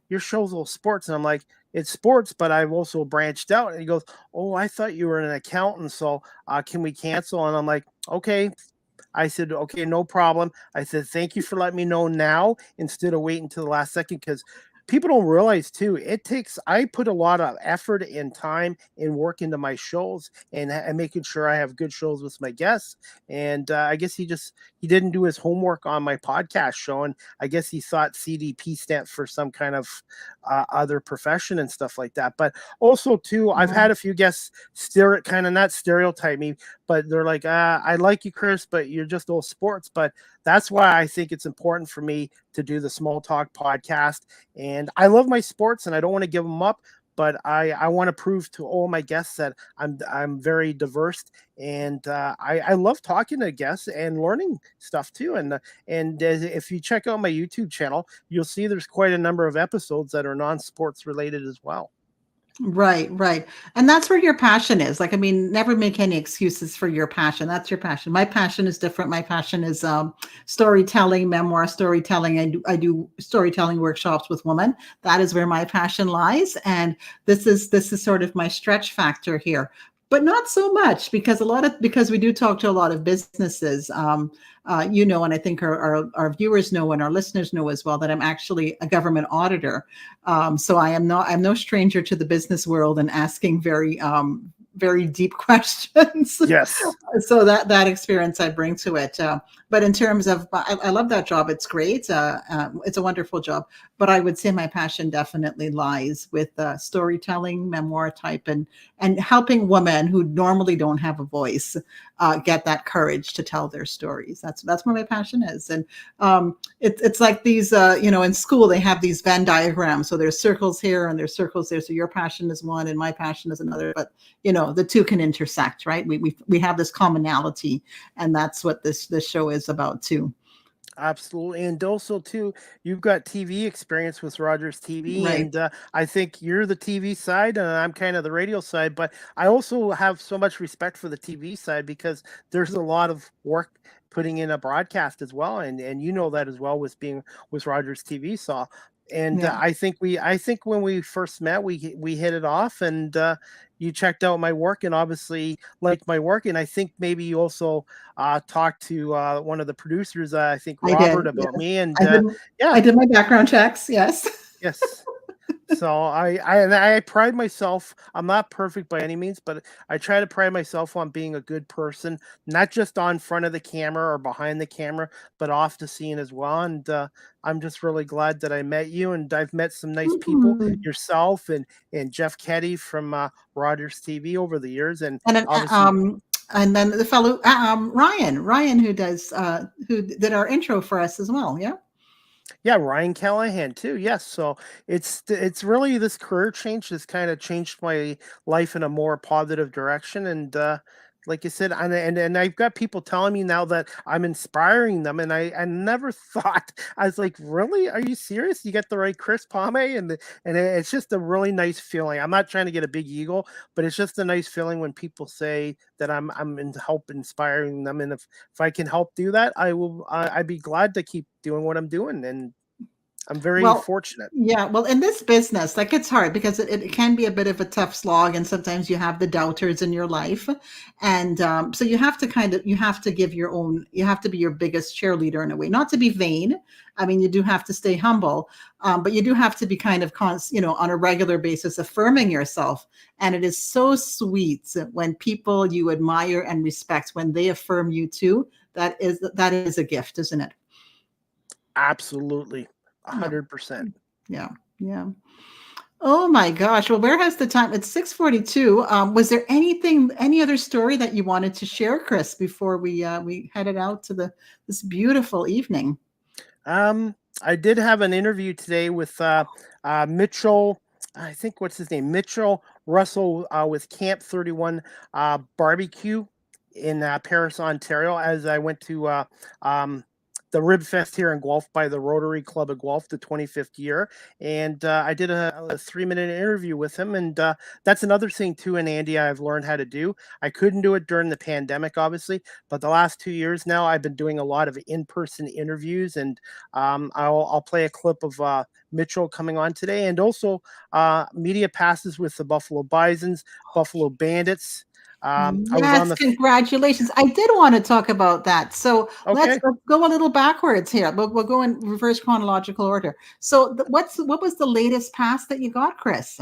"Your show's all sports," and I'm like, it's sports, but I've also branched out. And he goes, "Oh, I thought you were an accountant. So can we cancel?" And I'm like, okay. I said, okay, no problem. I said, thank you for letting me know now instead of waiting to the last second. Because people don't realize too, I put a lot of effort and time and work into my shows and making sure I have good shows with my guests. And I guess he didn't do his homework on my podcast show. And I guess he thought CDP stand for some kind of other profession and stuff like that. But also too, I've had a few guests kind of not stereotype me, but they're like, I like you, Chris, but you're just all sports. But that's why I think it's important for me to do the Small Talk podcast. And I love my sports and I don't want to give them up, but I want to prove to all my guests that I'm very diverse, and I love talking to guests and learning stuff too. And if you check out my YouTube channel, you'll see there's quite a number of episodes that are non-sports related as well. Right, right. And that's where your passion is. Like, I mean, never make any excuses for your passion. That's your passion. My passion is different. My passion is storytelling, memoir storytelling. I do storytelling workshops with women. That is where my passion lies. And this is sort of my stretch factor here. But not so much because we do talk to a lot of businesses. And I think our viewers know and our listeners know as well that I'm actually a government auditor. So I'm no stranger to the business world and asking very deep questions. Yes. So that experience I bring to it. But in terms of, I love that job. It's great. It's a wonderful job. But I would say my passion definitely lies with storytelling, memoir type, and helping women who normally don't have a voice get that courage to tell their stories. That's where my passion is. And it's like these, in school they have these Venn diagrams. So there's circles here and there's circles there. So your passion is one and my passion is another. But the two can intersect, right? We have this commonality, and that's what this show is about too. Absolutely. And also too, you've got TV experience with Rogers TV, Right. and I think you're the TV side and I'm kind of the radio side, but I also have so much respect for the TV side because there's a lot of work putting in a broadcast as well, and you know that as well with being with Rogers TV. So and Yeah. I think when we first met, we hit it off, and you checked out my work and obviously liked my work, and I think maybe you also talked to one of the producers, I think I did. Robert, about Yes. me, and I did. yeah, I did my background checks. Yes. Yes. So I pride myself. I'm not perfect by any means, but I try to pride myself on being a good person, not just on front of the camera or behind the camera, but off the scene as well. And I'm just really glad that I met you, and I've met some nice people, Mhm. yourself and Jeff Ketty from Rogers TV over the years, and And then, obviously, and then the fellow Ryan, who did our intro for us as well. Yeah. yeah, Ryan Callahan too. Yes, so it's really this career change has kind of changed my life in a more positive direction, and like I said, and I've got people telling me now that I'm inspiring them, and I never thought. I was like, really? Are you serious? You got the right Chris Pomay, and it's just a really nice feeling. I'm not trying to get a big ego, but it's just a nice feeling when people say that I'm in help inspiring them, and if I can help do that, I will. I'd be glad to keep doing what I'm doing, and I'm very Well, fortunate. yeah, well, in this business, like it's hard because it can be a bit of a tough slog, and sometimes you have the doubters in your life, and so you have to you have to give your own, you have to be your biggest cheerleader in a way, not to be vain. I mean, you do have to stay humble, but you do have to be kind of on a regular basis affirming yourself. And it is so sweet when people you admire and respect, when they affirm you too. That is a gift, isn't it? Absolutely, Yeah. 100%. Yeah. Yeah. Oh my gosh. Well, where has the time? It's 6:42. Was there any other story that you wanted to share, Chris, before we headed out to this beautiful evening? I did have an interview today with Mitchell. I think what's his name, Mitchell Russell, with Camp 31 Barbecue in Paris, Ontario. As I went to um, the Rib Fest here in Guelph by the Rotary Club of Guelph, the 25th year, and I did a 3 minute interview with him, and that's another thing too in Andy I've learned how to do. I couldn't do it during the pandemic, obviously, but the last 2 years now I've been doing a lot of in-person interviews, and I'll play a clip of Mitchell coming on today, and also media passes with the Buffalo Bisons, Buffalo Bandits. I was on Yes, the congratulations. I did want to talk about that. So let's okay. go a little backwards here. We'll go in reverse chronological order. So what was the latest pass that you got, Chris?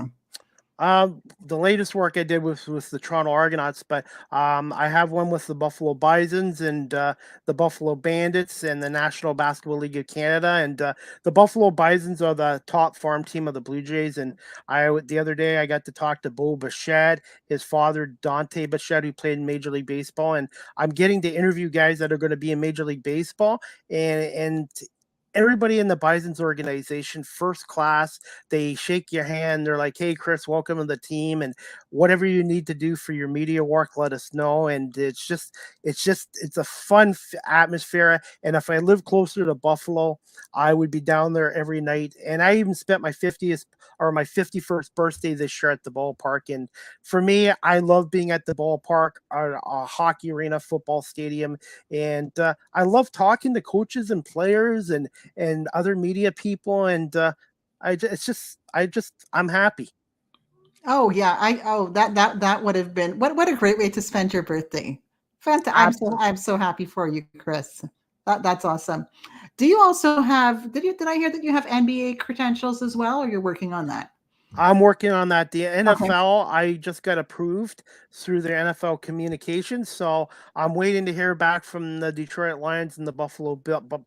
The latest work I did was the Toronto Argonauts, but I have one with the Buffalo Bisons and the Buffalo Bandits and the National Basketball League of Canada. And the Buffalo Bisons are the top farm team of the Blue Jays. And the other day I got to talk to Bo Bichette, his father Dante Bichette, who played in Major League Baseball. And I'm getting to interview guys that are going to be in Major League Baseball, and everybody in the Bison's organization, first class. They shake your hand. They're like, "Hey, Chris, welcome to the team, and whatever you need to do for your media work, let us know." And it's a fun atmosphere. And if I live closer to Buffalo, I would be down there every night. And I even spent my 50th or my 51st birthday this year at the ballpark. And for me, I love being at the ballpark, a hockey arena, football stadium, and I love talking to coaches and players and other media people, and I'm happy. Oh yeah, that would have been what a great way to spend your birthday. Fantastic. Absolutely. I'm so happy for you, Chris. That's awesome. Do you also have did I hear that you have NBA credentials as well, or you're working on that? I'm working on that. The Okay. NFL, I just got approved through their NFL communications, so I'm waiting to hear back from the Detroit Lions and the Buffalo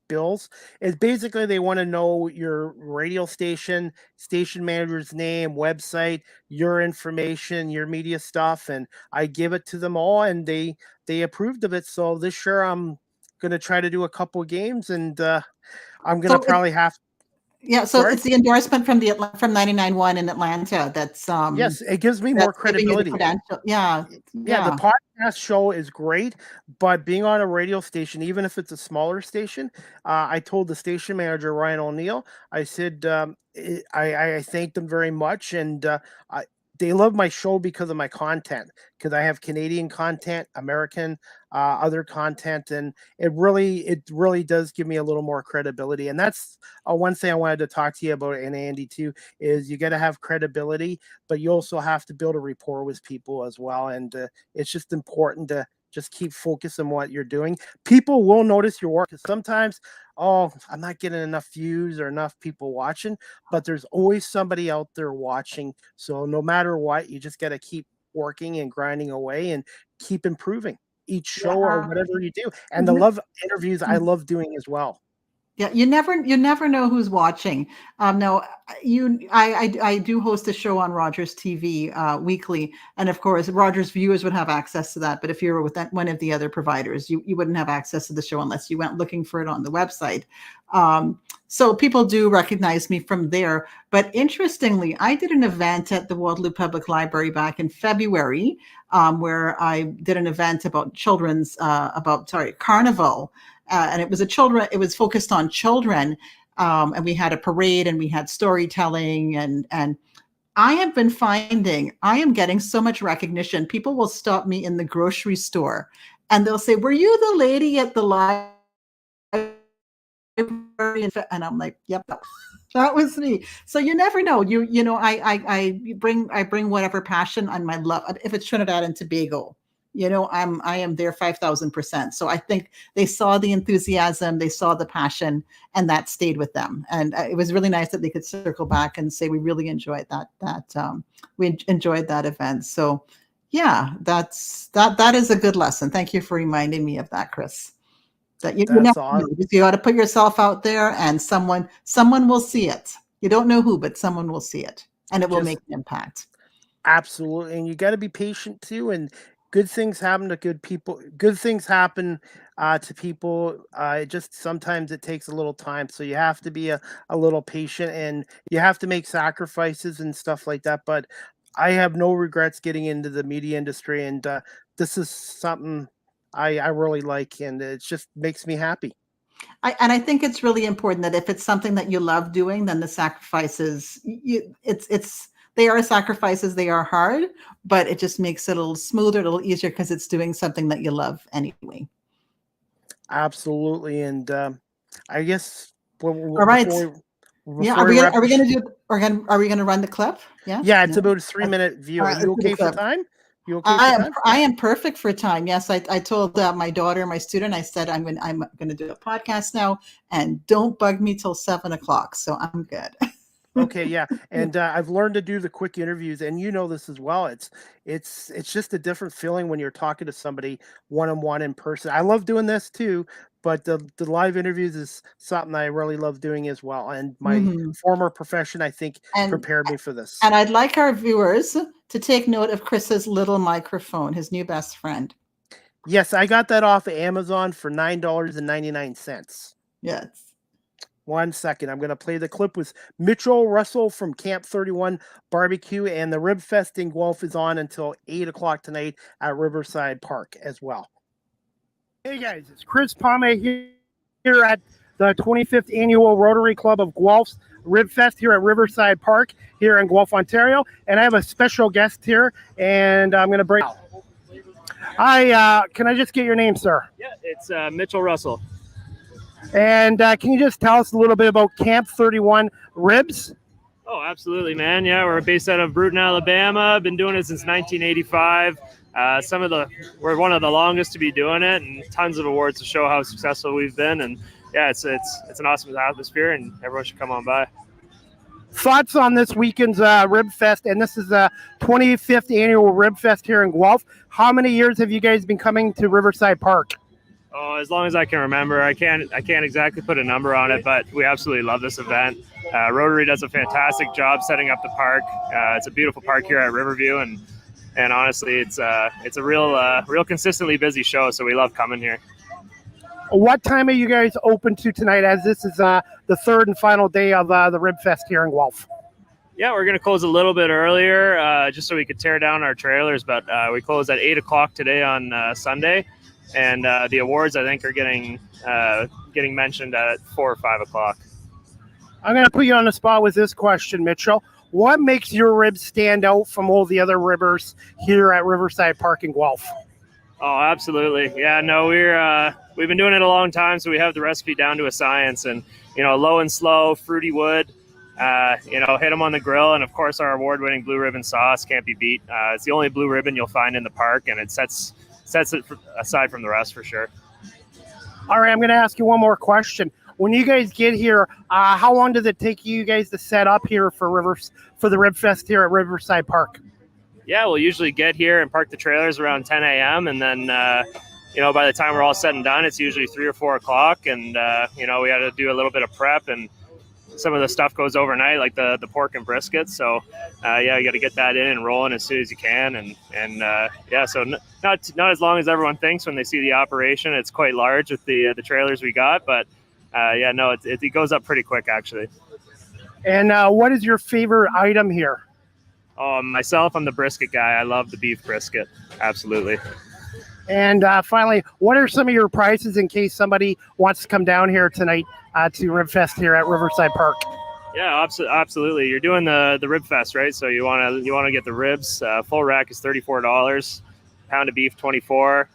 Bills. It's basically they want to know your radio station, station manager's name, website, your information, your media stuff, and I give it to them all, and they approved of it. So this year I'm gonna try to do a couple of games, and I'm gonna So probably have. yeah, so Sorry. it's the endorsement from from 99.1 in Atlanta Yes, it gives me more that's giving you the credibility. credential. Yeah. Yeah, the Yeah. podcast show is great, but being on a radio station, even if it's a smaller station, I told the station manager Ryan O'Neill, I said I thanked them very much, and I, they love my show because of my content, because I have Canadian content, American, other content, and it really does give me a little more credibility, and that's one thing I wanted to talk to you about, and Andy too, is you got to have credibility, but you also have to build a rapport with people as well, and it's just important Just keep focused on what you're doing. People will notice your work. Sometimes, oh, I'm not getting enough views or enough people watching, but there's always somebody out there watching. So no matter what, you just got to keep working and grinding away and keep improving each show or Yeah. whatever you do. And the love interviews I love doing as well. Yeah, you never know who's watching. No, I do host a show on Rogers TV weekly, and of course, Rogers viewers would have access to that. But if you were with one of the other providers, you wouldn't have access to the show unless you went looking for it on the website. So people do recognize me from there. But interestingly, I did an event at the Waterloo Public Library back in February, where I did an event about carnival. And it was focused on children. And we had a parade and we had storytelling and I have been finding I am getting so much recognition. People will stop me in the grocery store and they'll say, "Were you the lady at the library?" And I'm like, "Yep, that was me." So you never know. I bring whatever passion and my love. If it's Trinidad and Tobago, I am there 5,000%. So I think they saw the enthusiasm, they saw the passion, and that stayed with them. And it was really nice that they could circle back and say we really enjoyed we enjoyed that event. So yeah, that is a good lesson. Thank you for reminding me of that, Chris. That you never know. You got to put yourself out there, and someone will see it. You don't know who, but someone will see it, and it will make an impact. Absolutely, and you got to be patient too. And good things happen to good people. Good things happen to people. Just sometimes it takes a little time, so you have to be a little patient, and you have to make sacrifices and stuff like that. But I have no regrets getting into the media industry, and this is something I really like, and it just makes me happy. I think it's really important that if it's something that you love doing, then the sacrifices, they are sacrifices, they are hard, but it just makes it a little smoother, a little easier because it's doing something that you love anyway. Absolutely, and I guess all right. Are we gonna run the clip? Yeah. Yeah, it's about a 3-minute view. Are you okay for time? You okay? I am perfect for time. Yes, I told my daughter, my student, I said I'm going to do a podcast now, and don't bug me till 7:00. So I'm good. Okay, yeah, and I've learned to do the quick interviews, and you know this as well. It's just a different feeling when you're talking to somebody one-on-one in person. I love doing this too, but the live interviews is something I really love doing as well. And my former profession, I think, prepared me for this. And I'd like our viewers to take note of Chris's little microphone, his new best friend. Yes, I got that off of Amazon for $9.99. Yes. 1 second. I'm going to play the clip with Mitchell Russell from Camp 31 Barbecue, and the Rib Fest in Guelph is on until 8:00 tonight at Riverside Park as well. Hey guys, it's Chris Pomay here at the 25th Annual Rotary Club of Guelph's Rib Fest here at Riverside Park here in Guelph, Ontario, and I have a special guest here, and I'm going to bring. Hi, can I just get your name, sir? Yeah, it's Mitchell Russell. And can you just tell us a little bit about Camp 31 Ribs? Oh, absolutely, man. Yeah, we're based out of Bruton, Alabama. Been doing it since 1985. We're one of the longest to be doing it, and tons of awards to show how successful we've been. And yeah, it's an awesome atmosphere, and everyone should come on by. Thoughts on this weekend's Rib Fest, and this is the 25th Annual Rib Fest here in Guelph. How many years have you guys been coming to Riverside Park? Oh, as long as I can remember. I can't exactly put a number on it, but we absolutely love this event. Rotary does a fantastic job setting up the park. It's a beautiful park here at Riverview, and honestly, it's a real consistently busy show. So we love coming here. What time are you guys open to tonight? As this is the third and final day of the Rib Fest here in Guelph. Yeah, we're going to close a little bit earlier just so we could tear down our trailers, but we close at 8:00 today on Sunday. And the awards, I think, are getting mentioned at 4 or 5 o'clock. I'm going to put you on the spot with this question, Mitchell. What makes your ribs stand out from all the other ribbers here at Riverside Park in Guelph? Oh, absolutely. Yeah, no, we've been doing it a long time, so we have the recipe down to a science. And low and slow, fruity wood. Hit them on the grill, and of course, our award-winning blue ribbon sauce can't be beat. It's the only blue ribbon you'll find in the park, and it sets sets it aside from the rest for sure. All right, I'm going to ask you one more question. When you guys get here, how long does it take you guys to set up here for the Rib Fest here at Riverside Park? Yeah, we'll usually get here and park the trailers around 10 a.m. and then, by the time we're all said and done, it's usually 3 or 4 o'clock. And, we had to do a little bit of prep, and some of the stuff goes overnight, like the pork and brisket. So, you got to get that in and rolling as soon as you can. So not as long as everyone thinks when they see the operation. It's quite large with the trailers we got, but it goes up pretty quick, actually. And what is your favorite item here? Myself, I'm the brisket guy. I love the beef brisket. Absolutely. And finally, what are some of your prices in case somebody wants to come down here tonight to Rib Fest here at Riverside Park? Yeah, absolutely. You're doing the Rib Fest, right? So you want to get the ribs. Full rack is $34. Pound of beef, $24.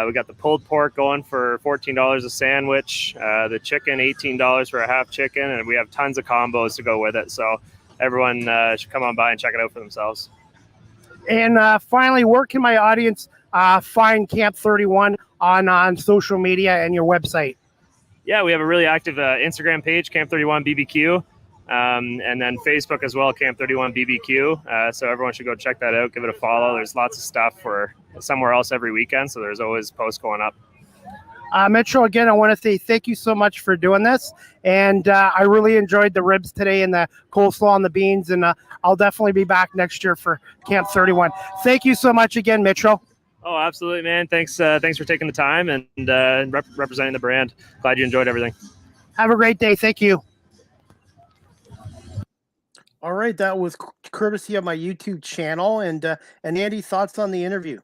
We got the pulled pork going for $14 a sandwich. The chicken, $18 for a half chicken, and we have tons of combos to go with it. So everyone should come on by and check it out for themselves. And finally, where can my audience find Camp 31 on social media and your website? Yeah, we have a really active Instagram page, Camp 31 BBQ, and then Facebook as well, Camp 31 BBQ. So everyone should go check that out, give it a follow. There's lots of stuff for somewhere else every weekend, so there's always posts going up. Mitchell, again, I want to say thank you so much for doing this. And I really enjoyed the ribs today and the coleslaw and the beans. And I'll definitely be back next year for Camp 31. Thank you so much again, Mitchell. Oh, absolutely, man. Thanks for taking the time and representing the brand. Glad you enjoyed everything. Have a great day. Thank you. All right. That was courtesy of my YouTube channel. And Andy, thoughts on the interview?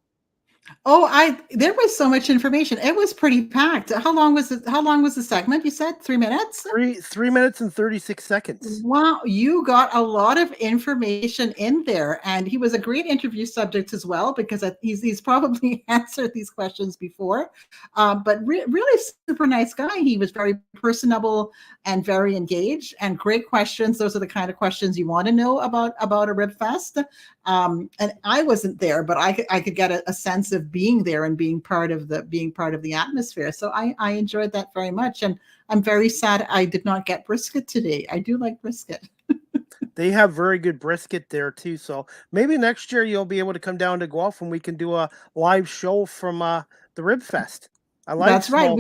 There was so much information. It was pretty packed. How long was the segment? You said 3 minutes? 3 minutes and 36 seconds. Wow, you got a lot of information in there, and he was a great interview subject as well, because he's probably answered these questions before. But really super nice guy. He was very personable and very engaged, and great questions. Those are the kind of questions you want to know about a Rib Fest. And I wasn't there, but I could get a sense of being there and being part of the atmosphere. So I enjoyed that very much, and I'm very sad I did not get brisket today. I do like brisket. They have very good brisket there too. So maybe next year you'll be able to come down to Guelph and we can do a live show from the Rib Fest. I like that's right.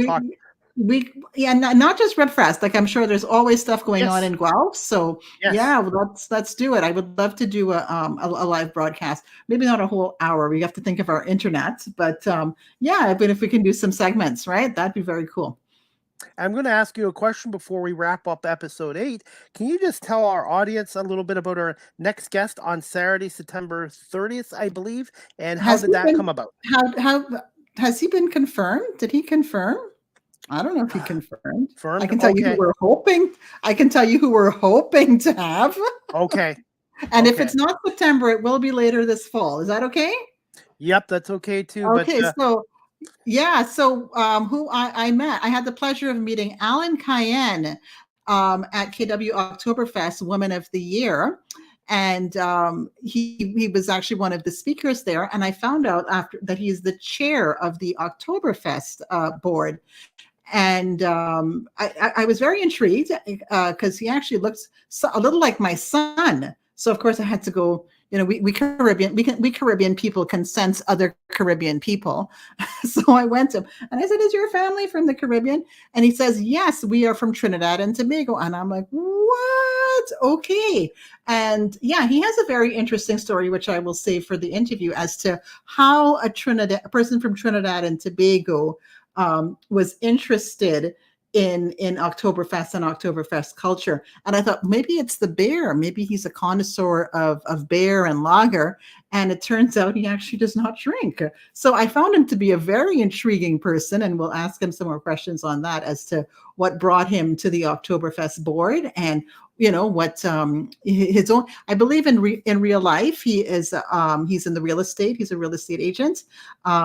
Not just Rib Fest. Like, I'm sure there's always stuff going on in Guelph. So let's do it. I would love to do a live broadcast. Maybe not a whole hour. We have to think of our internet, but but if we can do some segments, right? That'd be very cool. I'm going to ask you a question before we wrap up episode 8. Can you just tell our audience a little bit about our next guest on Saturday, September 30th, I believe, and how did that come about? How has he been confirmed? Did he confirm? I don't know if he confirmed. I can tell you who we're hoping. I can tell you who we're hoping to have. Okay. And if it's not September, it will be later this fall. Is that okay? Yep, that's okay too. Okay, so who I met, I had the pleasure of meeting Alan Cayenne at KW Oktoberfest Woman of the Year. And he was actually one of the speakers there. And I found out after that he's the chair of the Oktoberfest board. And I was very intrigued because he actually looks a little like my son. So of course I had to go. We Caribbean people can sense other Caribbean people. So I went to him and I said, "Is your family from the Caribbean?" And he says, "Yes, we are from Trinidad and Tobago." And I'm like, "What? Okay." And he has a very interesting story, which I will save for the interview, as to how a person from Trinidad and Tobago was interested in Oktoberfest and Oktoberfest culture. And I thought maybe it's the beer. Maybe he's a connoisseur of beer and lager. And it turns out he actually does not drink. So I found him to be a very intriguing person, and we'll ask him some more questions on that as to what brought him to the Oktoberfest board, and what his own. I believe in real life he is he's in the real estate. He's a real estate agent.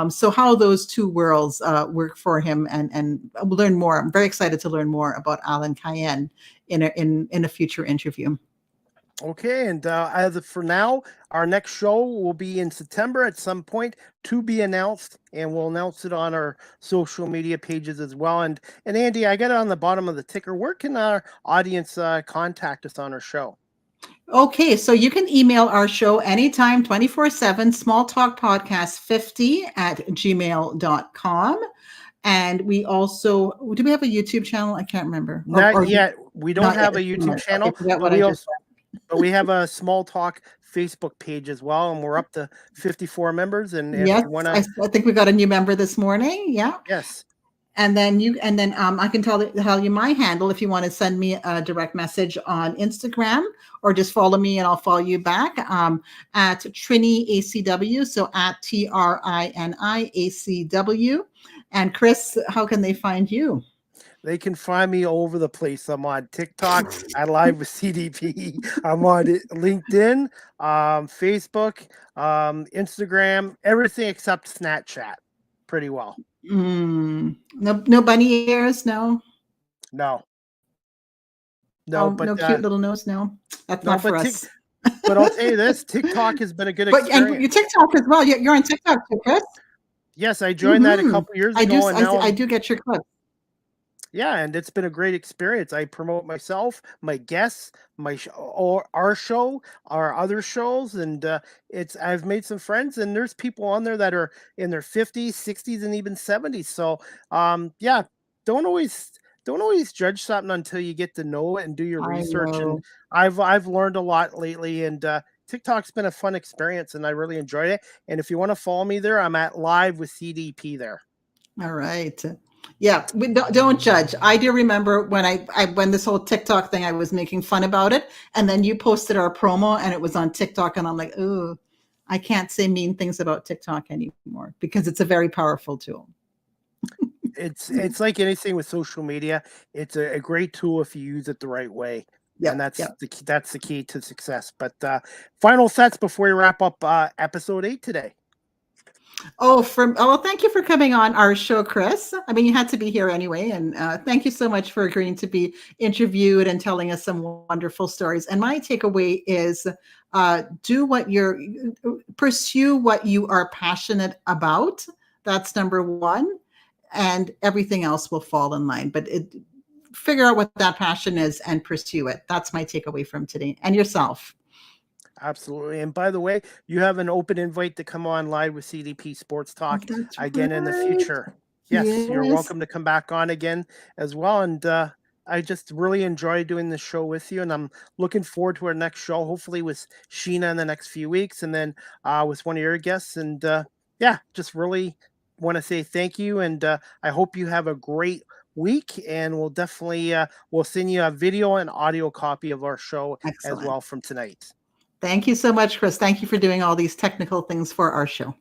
So how those two worlds work for him, and we'll learn more. I'm very excited to learn more about Alan Cayenne in a future interview. Okay, and as of for now, our next show will be in September at some point to be announced, and we'll announce it on our social media pages as well. And Andy, I got it on the bottom of the ticker. Where can our audience contact us on our show? Okay, so you can email our show anytime, 24/7, smalltalkpodcast50@gmail.com. And we also, do we have a YouTube channel? I can't remember. Not yet. We don't Not have yet. a YouTube Okay, channel, forget but what I just said. but we have a Small Talk Facebook page as well, and we're up to 54 members. And if Yes, you want to, I think we got a new member this morning. Yeah. yes. And then I can tell you my handle if you want to send me a direct message on Instagram, or just follow me and I'll follow you back at Trini ACW. So at TRINI ACW. And Chris, how can they find you? They can find me all over the place. I'm on TikTok. I live with CDP. I'm on LinkedIn, Facebook, Instagram, everything except Snapchat. Pretty well. No bunny ears, no. No, Oh, but no cute little nose, no. That's no, not for but us. but I'll tell you this: TikTok has been a good But experience. and your TikTok as well. You're on TikTok too, Chris? Yes, I joined that a couple years ago, and now I do get your clips. yeah, and it's been a great experience. I promote myself, my guests, or our show, our other shows, and I've made some friends, and there's people on there that are in their 50s, 60s, and even 70s. So yeah, don't always judge something until you get to know it and do your I research. And know. I've learned a lot lately, and TikTok's been a fun experience, and I really enjoyed it. And if you want to follow me there, I'm at Live with CDP there. All right. Yeah, we don't judge. I do remember when when this whole TikTok thing, I was making fun about it, and then you posted our promo, and it was on TikTok, and I'm like, ooh, I can't say mean things about TikTok anymore because it's a very powerful tool. It's like anything with social media. It's a great tool if you use it the right way. Yep, And that's yep. the key to success. But final thoughts before we wrap up episode 8 today. Well, thank you for coming on our show, Chris. I mean, you had to be here anyway, and thank you so much for agreeing to be interviewed and telling us some wonderful stories. And my takeaway is pursue what you are passionate about. That's number one, and everything else will fall in line. But figure out what that passion is and pursue it. That's my takeaway from today. And yourself. Absolutely. And by the way, you have an open invite to come on live with CDP Sports Talk again in the future. Yes, you're welcome to come back on again as well. And I just really enjoy doing this show with you, and I'm looking forward to our next show, hopefully with Sheena in the next few weeks, and then with one of your guests. And yeah, just really want to say thank you, and I hope you have a great week, and we'll definitely we'll send you a video and audio copy of our show as well from tonight. Thank you so much, Chris. Thank you for doing all these technical things for our show.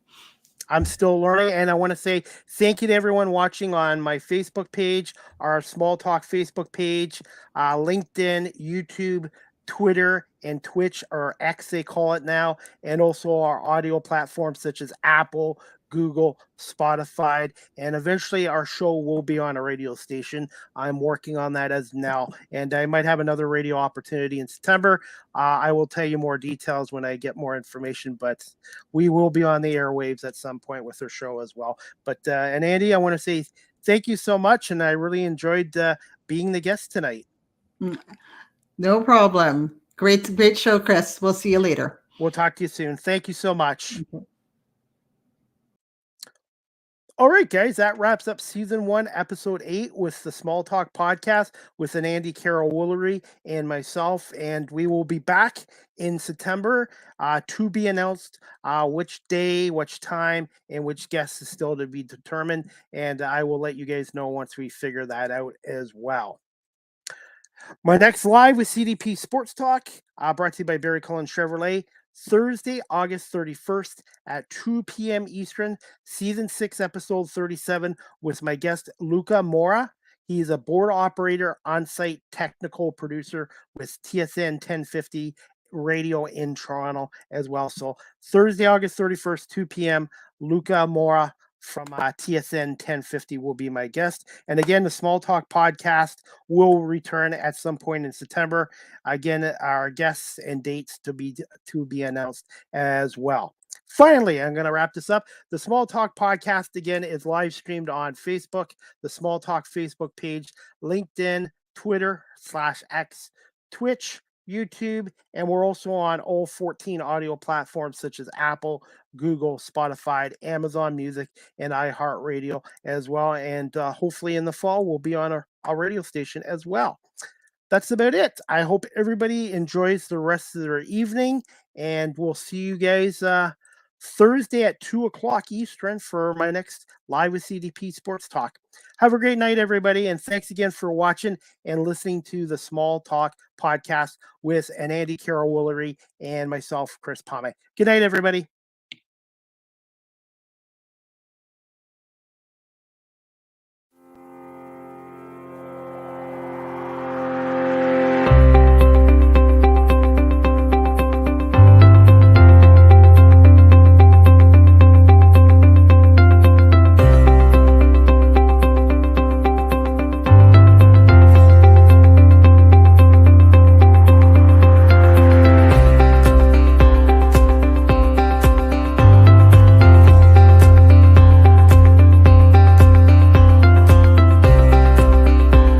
I'm still learning, and I want to say thank you to everyone watching on my Facebook page, our Small Talk Facebook page, LinkedIn, YouTube, Twitter, and Twitch, or X they call it now, and also our audio platforms such as Apple, Google, Spotify, and eventually our show will be on a radio station. I'm working on that as now, and I might have another radio opportunity in September. I will tell you more details when I get more information, but we will be on the airwaves at some point with our show as well. But and Andy, I want to say thank you so much, and I really enjoyed being the guest tonight. No problem. Great show, Chris. We'll see you later. We'll talk to you soon. Thank you so much. Okay. All right, guys, that wraps up season 1, episode 8 with the Small Talk podcast with Anandi Carroll-Woolery and myself. And we will be back in September to be announced which day, which time, and which guest is still to be determined. And I will let you guys know once we figure that out as well. My next live with CDP Sports Talk, brought to you by Barry Cullen Chevrolet, Thursday, August 31st at 2 p.m. Eastern, Season 6, Episode 37, with my guest, Luca Mora. He's a board operator, on-site technical producer with TSN 1050 radio in Toronto as well. So Thursday, August 31st, 2 p.m., Luca Mora from TSN 1050 will be my guest. And again, the Small Talk podcast will return at some point in September. Again, our guests and dates to be announced as well. Finally, I'm going to wrap this up. The Small Talk podcast, again, is live streamed on Facebook, the Small Talk Facebook page, LinkedIn, Twitter /X, Twitch, YouTube, and we're also on all 14 audio platforms such as Apple, Google, Spotify, Amazon Music, and iHeartRadio as well. And hopefully in the fall, we'll be on our radio station as well. That's about it. I hope everybody enjoys the rest of their evening, and we'll see you guys Thursday at 2:00 Eastern for my next Live with CDP Sports Talk. Have a great night, everybody, and thanks again for watching and listening to the Small Talk podcast with Anandi Carroll-Woolery and myself, Chris Pomay. Good night, everybody.